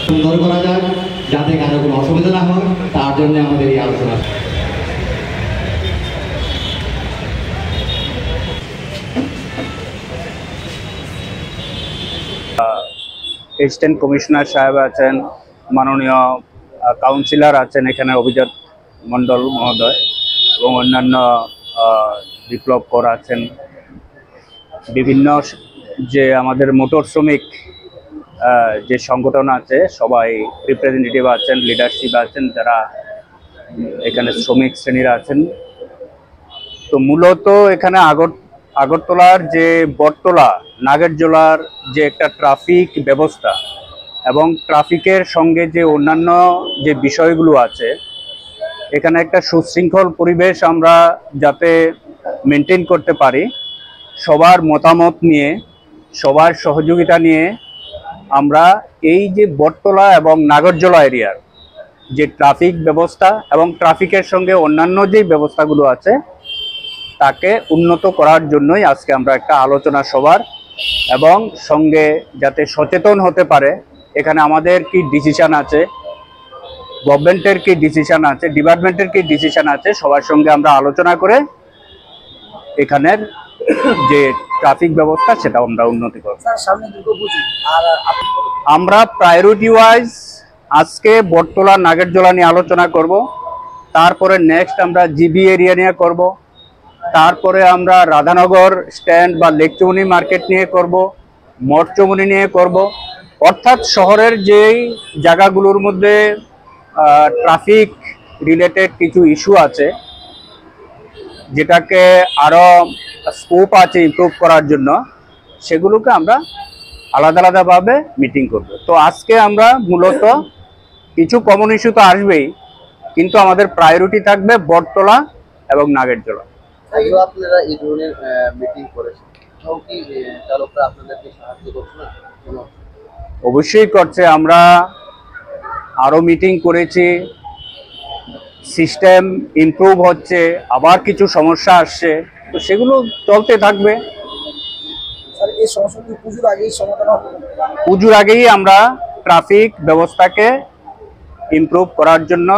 সুন্দর করা যায়, যাতে কারো কোনো অসুবিধা না হয়, তার জন্য আমাদের এই আলোচনা। এসিস্ট্যান্ট কমিশনার সাহেব আছেন, মাননীয় কাউন্সিলর আছেন এখানে অভিজিৎ মণ্ডল মহোদয়, এবং অন্যান্য বিপ্লব কর আছেন, বিভিন্ন যে আমাদের মোটর শ্রমিক যে সংগঠন আছে সবাই রিপ্রেজেন্টেটিভ আছেন, লিডারশিপ আছেন, যারা এখানে শ্রমিক শ্রেণীরা আছেন। তো মূলত এখানে আগরতলার যে বটতলা নাগেরজোলার যে একটা ট্রাফিক ব্যবস্থা এবং ট্রাফিকের সঙ্গে যে অন্যান্য যে বিষয়গুলো আছে, এখানে একটা সুশৃঙ্খল পরিবেশ আমরা যাতে মেনটেন করতে পারি, সবার মতামত নিয়ে, সবার সহযোগিতা নিয়ে আমরা এই যে বটতলা এবং নাগরজোলা এরিয়ার যে ট্রাফিক ব্যবস্থা এবং ট্রাফিকের সঙ্গে অন্যান্য যে ব্যবস্থাগুলো আছে তাকে উন্নত করার জন্যই আজকে আমরা একটা আলোচনা সভার এবং সঙ্গে যাতে সচেতন হতে পারে, এখানে আমাদের কি ডিসিশন আছে, গভর্নমেন্টের কি ডিসিশন আছে, ডিপার্টমেন্টের কি ডিসিশন আছে, সবার সঙ্গে আমরা আলোচনা করে এখানের যে ট্রাফিক ব্যবস্থা সেটা আমরা উন্নতি করব। আমরা প্রায়োরিটি ওয়াইজ আজকে বটতলা নাগেরজোলা নিয়ে আলোচনা করব, তারপরে নেক্সট আমরা জিবি এরিয়া নিয়ে করব, তারপরে আমরা রাধানগর স্ট্যান্ড বা লেকচৌমনি মার্কেট নিয়ে করব, মঠচৌমনি নিয়ে করব। অর্থাৎ শহরের যেই জায়গাগুলোর মধ্যে ট্রাফিক রিলেটেড কিছু ইস্যু আছে, যেটাকে আরও স্কোপ আছে ইমপ্রুভ করার জন্য, সেগুলোকে আমরা আলাদা আলাদাভাবে মিটিং করব। তো আজকে আমরা মূলত কিছু কমন ইস্যু তো আসবেই, কিন্তু আমাদের প্রায়োরিটি থাকবে বটতলা এবং নাগেরজোলা। আপনারা এই ধরনের মিটিং করেছেন, কি চালকরা আপনাদেরকে সাহায্য করছে না? অবশ্যই করছে। আমরা আরও মিটিং করেছি, সিস্টেম ইমপ্রুভ হচ্ছে, আবার কিছু সমস্যা আসছে, তো সেগুলো চলতে থাকবে। এই সমস্যাগুলো পুজোর আগেই সমাধান হবে? পুজোর আগেই আমরা ট্রাফিক ব্যবস্থাকে ইমপ্রুভ করার জন্য